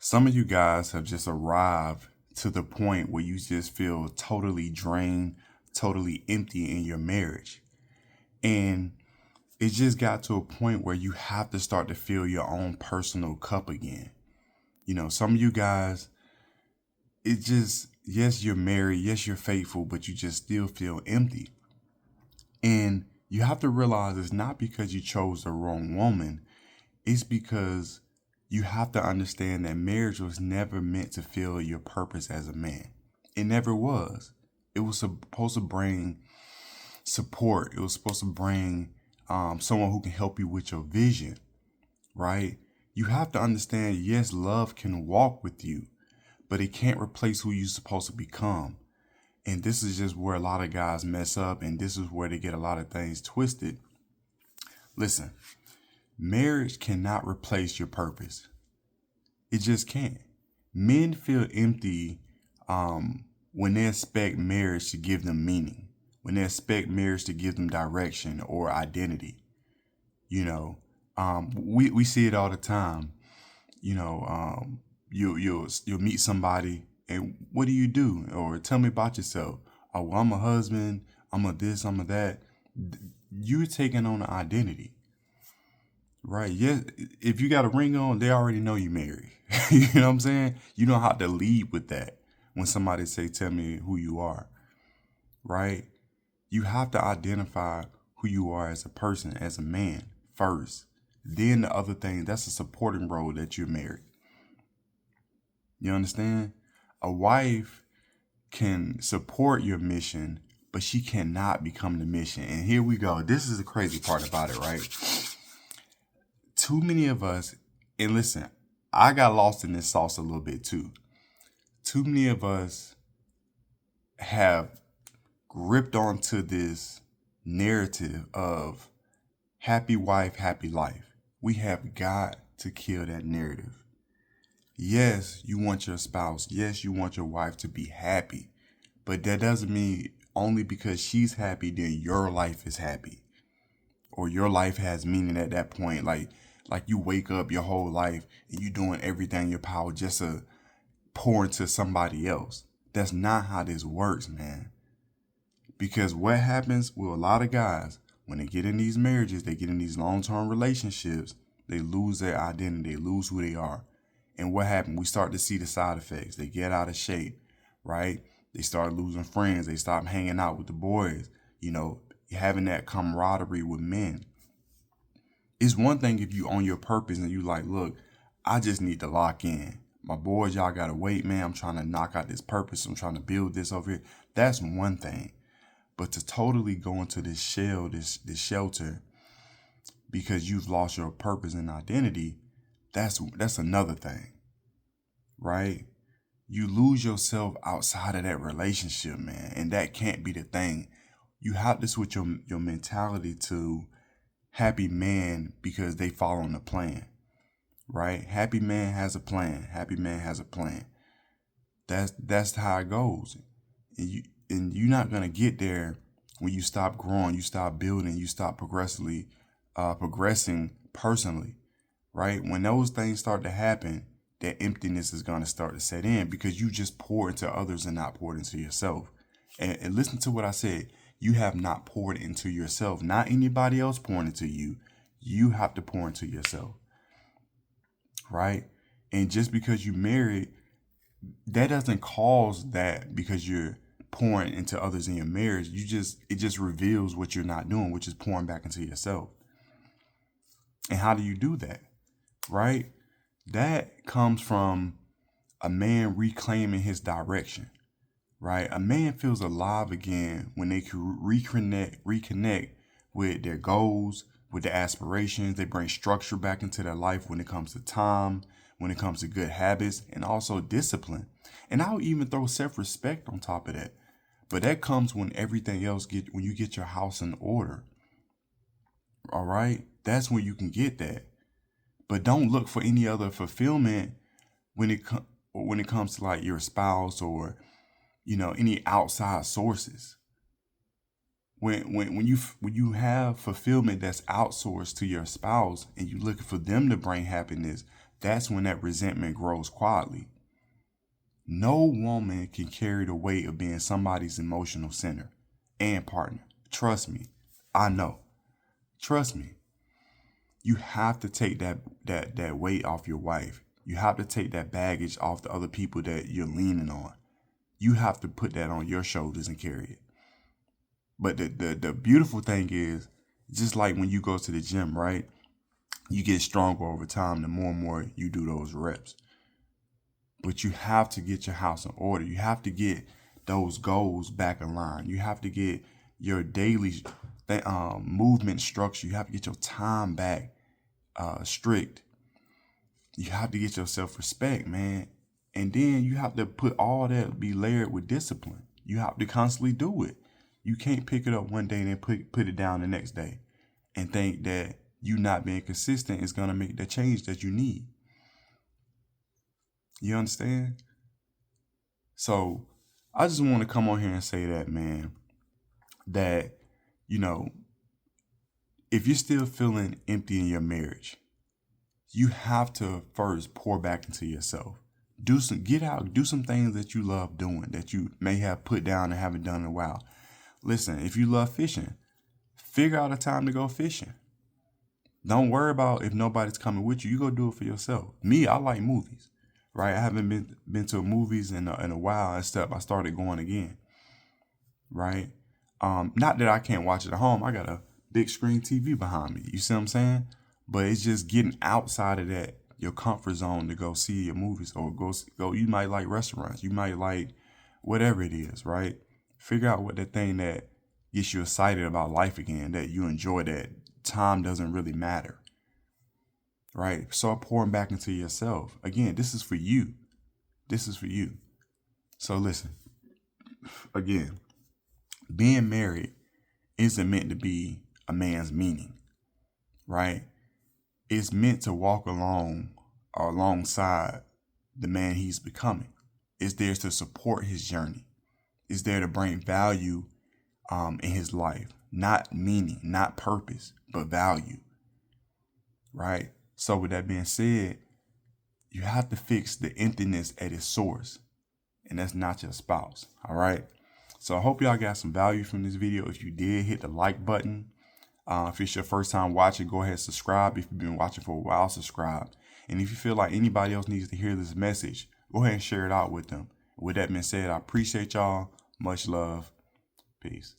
Some of you guys have just arrived to the point where you just feel totally drained, totally empty in your marriage. And it just got to a point where you have to start to fill your own personal cup again. Some of you guys, it just, yes, you're married, yes, you're faithful, but you just still feel empty. And you have to realize it's not because you chose the wrong woman, it's because you have to understand that marriage was never meant to fill your purpose as a man. It never was. It was supposed to bring support. It was supposed to bring someone who can help you with your vision, right? You have to understand, yes, love can walk with you, but it can't replace who you're supposed to become. And this is just where a lot of guys mess up, and this is where they get a lot of things twisted. Listen, marriage cannot replace your purpose. It just can't. Men feel empty when they expect marriage to give them meaning, when they expect marriage to give them direction or identity. We see it all the time. You'll meet somebody, and what do you do? Or tell me about yourself. Oh, well, I'm a husband. I'm a this. I'm a that. You're taking on an identity. Right. Yes. If you got a ring on, they already know you married. You know what I'm saying? You know how to lead with that when somebody say, tell me who you are. Right. You have to identify who you are as a person, as a man first. Then the other thing, that's a supporting role that you're married. You understand? A wife can support your mission, but she cannot become the mission. And here we go. This is the crazy part about it, right? Too many of us, and listen, I got lost in this sauce a little bit too. Too many of us have gripped onto this narrative of happy wife, happy life. We have got to kill that narrative. Yes, you want your spouse. Yes, you want your wife to be happy. But that doesn't mean only because she's happy, then your life is happy. Or your life has meaning at that point. Like you wake up your whole life and you doing everything in your power just to pour into somebody else. That's not how this works, man. Because what happens with a lot of guys, when they get in these marriages, they get in these long-term relationships, they lose their identity, they lose who they are. And what happened? We start to see the side effects. They get out of shape, right? They start losing friends. They stop hanging out with the boys, having that camaraderie with men. It's one thing if you own your purpose and you like, look, I just need to lock in. My boys, y'all gotta wait, man. I'm trying to knock out this purpose. I'm trying to build this over here. That's one thing. But to totally go into this shell, this shelter, because you've lost your purpose and identity, that's another thing, right? You lose yourself outside of that relationship, man, and that can't be the thing. You have to switch your mentality to happy man because they follow the plan, right? Happy man has a plan. Happy man has a plan. That's how it goes, and you're not gonna get there when you stop growing, you stop building, you stop progressing personally, right? When those things start to happen, that emptiness is going to start to set in because you just pour into others and not poured into yourself. And listen to what I said. You have not poured into yourself, not anybody else pouring into you. You have to pour into yourself, right? And just because you married, that doesn't cause that because you're pouring into others in your marriage. It just reveals what you're not doing, which is pouring back into yourself. And how do you do that? Right? That comes from a man reclaiming his direction, right? A man feels alive again when they can reconnect with their goals, with their aspirations. They bring structure back into their life when it comes to time, when it comes to good habits, and also discipline. And I'll even throw self-respect on top of that. But that comes when everything else when you get your house in order. All right? That's when you can get that. But don't look for any other fulfillment when it comes to like your spouse or any outside sources. When you have fulfillment that's outsourced to your spouse and you're looking for them to bring happiness, that's when that resentment grows quietly. No woman can carry the weight of being somebody's emotional center and partner. Trust me, I know. Trust me. You have to take that weight off your wife. You have to take that baggage off the other people that you're leaning on. You have to put that on your shoulders and carry it. But the beautiful thing is, just like when you go to the gym, right? You get stronger over time the more and more you do those reps. But you have to get your house in order. You have to get those goals back in line. You have to get your daily movement structure. You have to get your time back strict. You have to get your self-respect, man. And then you have to put all that, be layered with discipline. You have to constantly do it. You can't pick it up one day and then put it down the next day and think that you not being consistent is going to make the change that you need. You understand? So I just want to come on here and say that, man, that, if you're still feeling empty in your marriage, you have to first pour back into yourself. Do some things that you love doing that you may have put down and haven't done in a while. Listen, if you love fishing, figure out a time to go fishing. Don't worry about if nobody's coming with you. You go do it for yourself. Me, I like movies, right? I haven't been to movies in a while and stuff. I started going again, right? Not that I can't watch it at home. I got a big screen TV behind me. You see what I'm saying? But it's just getting outside of that, your comfort zone, to go see your movies or go. You might like restaurants. You might like whatever it is, right? Figure out what the thing that gets you excited about life again, that you enjoy, that time doesn't really matter, right? Start pouring back into yourself. Again, this is for you. This is for you. So listen, again, being married isn't meant to be a man's meaning, right? It's meant to walk alongside the man he's becoming. It's there to support his journey. It's there to bring value in his life. Not meaning, not purpose, but value. Right? So with that being said, you have to fix the emptiness at its source. And that's not your spouse. All right? So I hope y'all got some value from this video. If you did, hit the like button. If it's your first time watching, go ahead and subscribe. If you've been watching for a while, subscribe. And if you feel like anybody else needs to hear this message, go ahead and share it out with them. With that being said, I appreciate y'all. Much love. Peace.